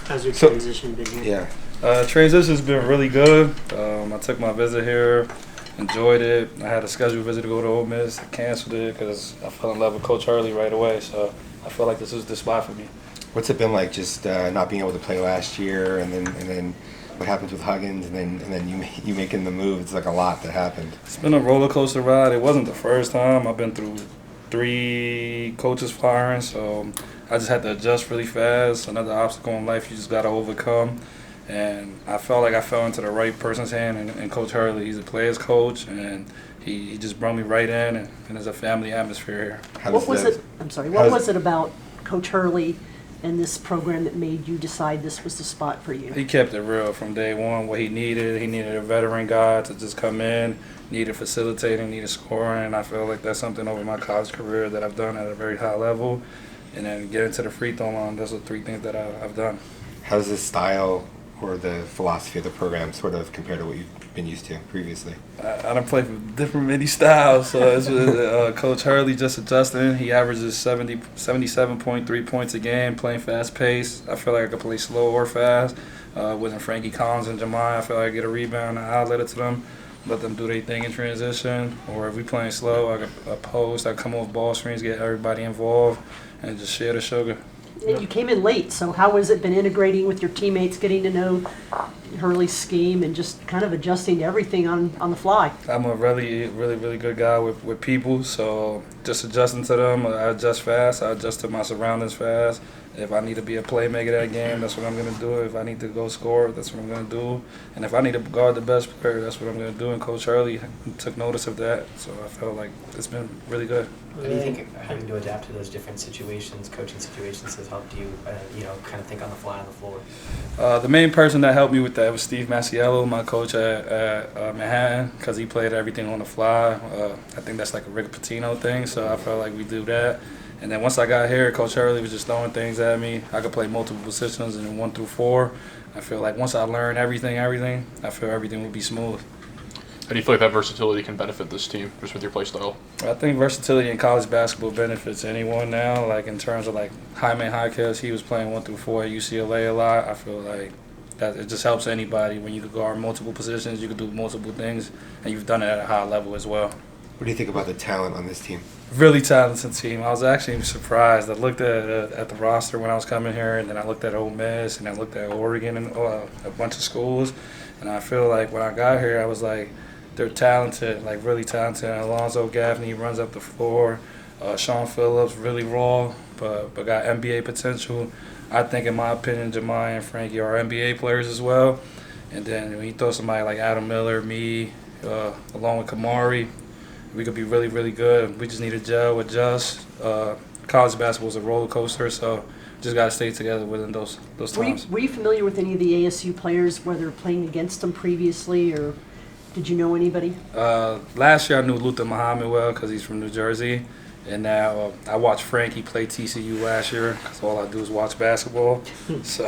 How's your transition been here? Transition's been really good. I took my visit here, enjoyed it. I had a scheduled visit to go to Ole Miss. I canceled it because I fell in love with Coach Hurley right away. So I feel like this is the spot for me. What's it been like just not being able to play last year, and then what happens with Huggins, and then you making the move? It's like a lot that happened. It's been a roller coaster ride. It wasn't the first time. I've been through 3 coaches firing, so I just had to adjust really fast. Another obstacle in life you just got to overcome. And I felt like I fell into the right person's hand, and Coach Hurley, he's a player's coach, and he just brought me right in, and there's a family atmosphere here. What was it about Coach Hurley and this program that made you decide this was the spot for you? He kept it real from day one. What he needed a veteran guy to just come in, needed facilitating, needed scoring, and I feel like that's something over my college career that I've done at a very high level. And then get into the free throw line, those are 3 things that I've done. How does this style or the philosophy of the program sort of compare to what you've been used to previously? I don't play for different many styles, so it's Coach Hurley just adjusting. He averages 77.3 points a game, playing fast pace. I feel like I could play slow or fast. With Frankie Collins and Jemiah, I feel like I get a rebound and I outlet it to them, let them do their thing in transition. Or if we playing slow, I could post, I come off ball screens, get everybody involved, and just share the sugar. And you came in late, so how has it been integrating with your teammates, getting to know Hurley's scheme, and just kind of adjusting to everything on the fly? I'm a really good guy with people, so just adjusting to them. I adjust fast. I adjust to my surroundings fast. If I need to be a playmaker that game, that's what I'm going to do. If I need to go score, that's what I'm going to do. And if I need to guard the best player, that's what I'm going to do. And Coach Hurley took notice of that, so I felt like it's been really good. How do you think having to adapt to those different situations, coaching situations, has helped you, kind of think on the fly on the floor? The main person that helped me with that was Steve Masiello, my coach at Manhattan, because he played everything on the fly. I think that's like a Rick Pitino thing, so I felt like we do that. And then once I got here, Coach Hurley was just throwing things at me. I could play multiple positions in 1 through 4. I feel like once I learn everything, I feel everything will be smooth. How do you feel like that versatility can benefit this team just with your play style? I think versatility in college basketball benefits anyone now. Like in terms of like Jaime Jaquez, he was playing 1 through 4 at UCLA a lot. I feel like that it just helps anybody when you could guard multiple positions, you could do multiple things, and you've done it at a high level as well. What do you think about the talent on this team? Really talented team. I was actually surprised. I looked at the roster when I was coming here, and then I looked at Ole Miss, and I looked at Oregon and a bunch of schools, and I feel like when I got here, I was like, they're talented, like really talented. Alonzo Gaffney runs up the floor. Sean Phillips, really raw, but got NBA potential. I think, in my opinion, Jemiah and Frankie are NBA players as well. And then when you throw somebody like Adam Miller, me, along with Kamari, we could be really good. We just need to gel, adjust. College basketball is a roller coaster, so just got to stay together within those times. Were you familiar with any of the ASU players, whether playing against them previously, or did you know anybody? Last year I knew Luther Muhammad well because he's from New Jersey. And now I watched Frankie play TCU last year because all I do is watch basketball. so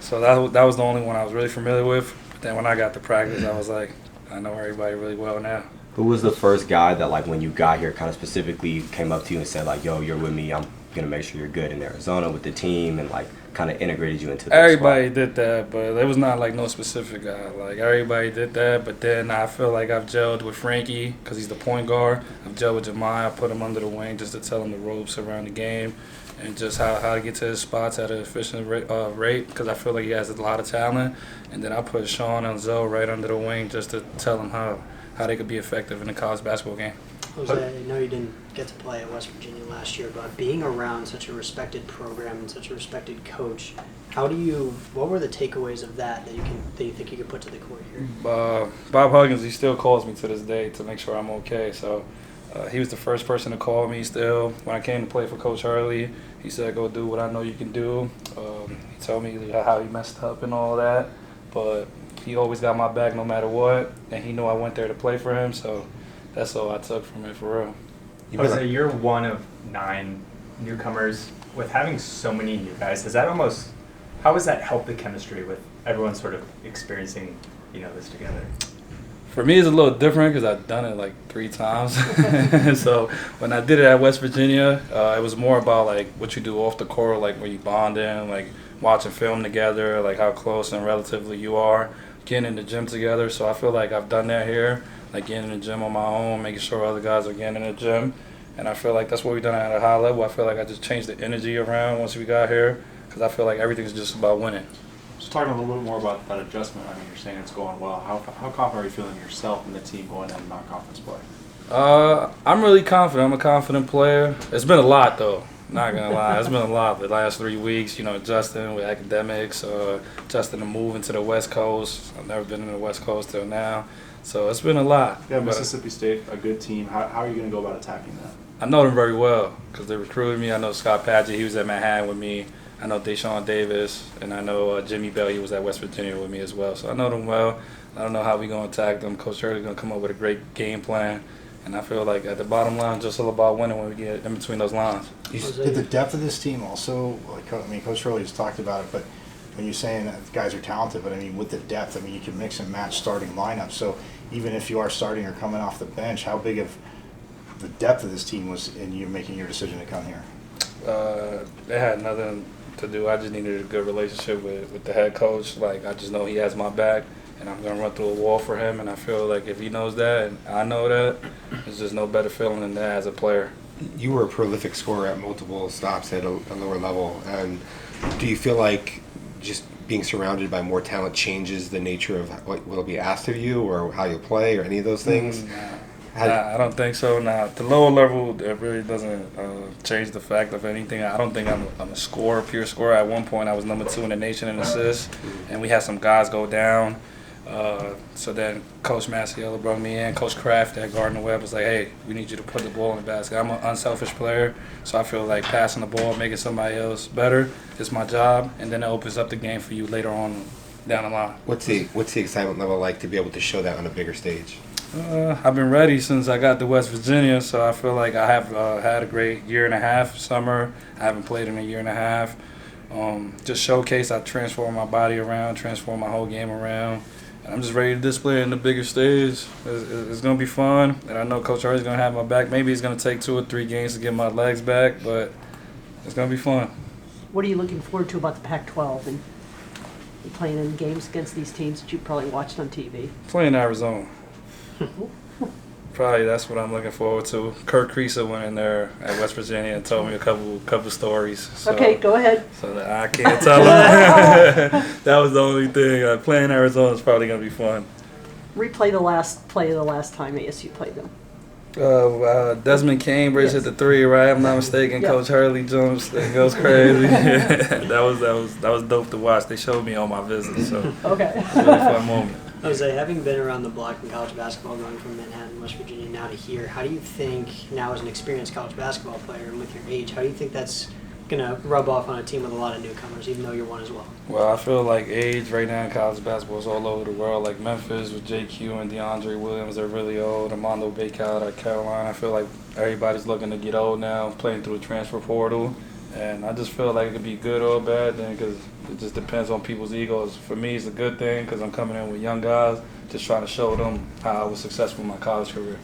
that was the only one I was really familiar with. But then when I got to practice, I was like, I know everybody really well now. Who was the first guy that, like, when you got here, kind of specifically came up to you and said, like, yo, you're with me, I'm going to make sure you're good in Arizona with the team, and, like, kind of integrated you into the Everybody did that, but there was not, like, no specific guy. Like, everybody did that, but then I feel like I've gelled with Frankie because he's the point guard. I've gelled with Jemiah. I put him under the wing just to tell him the ropes around the game and just how to get to his spots at an efficient rate because I feel like he has a lot of talent. And then I put Sean and Zoe right under the wing just to tell him how they could be effective in the college basketball game. Jose, I know you didn't get to play at West Virginia last year, but being around such a respected program and such a respected coach, what were the takeaways of that you think you could put to the court here? Bob Huggins, he still calls me to this day to make sure I'm okay. So he was the first person to call me still. When I came to play for Coach Hurley, he said, go do what I know you can do. He told me how he messed up and all that, but he always got my back no matter what, and he knew I went there to play for him, so that's all I took from it, for real. Jose, you're one of 9 newcomers. With having so many new guys, how has that helped the chemistry with everyone sort of experiencing, this together? For me, it's a little different because I've done it like 3 times. So when I did it at West Virginia, it was more about like what you do off the court, like when you bond in, like watching film together, like how close and relatively you are, getting in the gym together. So I feel like I've done that here, like getting in the gym on my own, making sure other guys are getting in the gym. And I feel like that's what we've done at a high level. I feel like I just changed the energy around once we got here, because I feel like everything's just about winning. So talking a little bit more about that adjustment, I mean, you're saying it's going well. How confident are you feeling yourself and the team going into non-conference play? I'm really confident. I'm a confident player. It's been a lot, though. Not gonna lie, it's been a lot. The last 3 weeks, adjusting with academics, adjusting to moving to the West Coast. I've never been in the West Coast till now, so it's been a lot. Yeah, Mississippi State, a good team. How are you going to go about attacking that? I know them very well because they recruited me. I know Scott Padgett, he was at Manhattan with me. I know Deshaun Davis, and I know Jimmy Bell, he was at West Virginia with me as well. So I know them well. I don't know how we're going to attack them. Coach Hurley's going to come up with a great game plan. And I feel like at the bottom line, just all about winning when we get in between those lines. Did the depth of this team also, Coach Hurley has talked about it, but when you're saying that guys are talented, but with the depth, you can mix and match starting lineups. So even if you are starting or coming off the bench, how big of the depth of this team was in you making your decision to come here? It had nothing to do. I just needed a good relationship with the head coach. Like, I just know he has my back, and I'm going to run through a wall for him. And I feel like if he knows that and I know that, there's just no better feeling than that as a player. You were a prolific scorer at multiple stops at a lower level. And do you feel like just being surrounded by more talent changes the nature of what will be asked of you or how you play or any of those things? I don't think so. Now, at the lower level, it really doesn't change the fact of anything. I don't think I'm a scorer, pure scorer. At one point, I was number 2 in the nation in assists, and we had some guys go down. So then Coach Massiello brought me in. Coach Kraft at Gardner Webb was like, hey, we need you to put the ball in the basket. I'm an unselfish player, so I feel like passing the ball, making somebody else better is my job, and then it opens up the game for you later on down the line. What's the excitement level like to be able to show that on a bigger stage? I've been ready since I got to West Virginia, so I feel like I have had a great year and a half summer. I haven't played in a year and a half. Just showcase, I transform my body around, transform my whole game around. And I'm just ready to display it in the bigger stage. It's going to be fun, and I know Coach Hurley's going to have my back. Maybe it's going to take 2 or 3 games to get my legs back, but it's going to be fun. What are you looking forward to about the Pac-12 and playing in games against these teams that you probably watched on TV? Playing Arizona. Probably that's what I'm looking forward to. Kirk Creaser went in there at West Virginia and told me a couple stories. So, okay, go ahead. So that I can't tell him. That was the only thing. Playing Arizona is probably going to be fun. Replay the last play of the last time ASU played them. Desmond Cambridge hit the 3, right? I'm not mistaken. Yep. Coach Hurley jumps and goes crazy. that was dope to watch. They showed me on my visit, so okay. it was a really fun moment. Jose, having been around the block in college basketball, going from Manhattan, West Virginia, now to here, how do you think, now as an experienced college basketball player and with your age, how do you think that's going to rub off on a team with a lot of newcomers, even though you're one as well? Well, I feel like age right now in college basketball is all over the world. Like Memphis with JQ and DeAndre Williams, they're really old. Armando Bacout at Carolina. I feel like everybody's looking to get old now, playing through the transfer portal. And I just feel like it could be good or a bad thing because it just depends on people's egos. For me, it's a good thing because I'm coming in with young guys, just trying to show them how I was successful in my college career.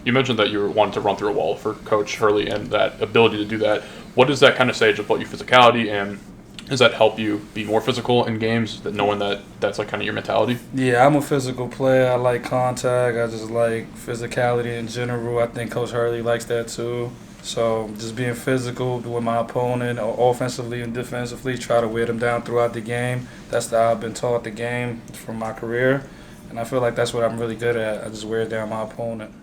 You mentioned that you wanted to run through a wall for Coach Hurley and that ability to do that. What does that kind of say about your physicality, and does that help you be more physical in games, that knowing that that's like kind of your mentality? Yeah, I'm a physical player. I like contact. I just like physicality in general. I think Coach Hurley likes that too. So just being physical with my opponent, offensively and defensively, try to wear them down throughout the game. That's how I've been taught the game from my career. And I feel like that's what I'm really good at. I just wear down my opponent.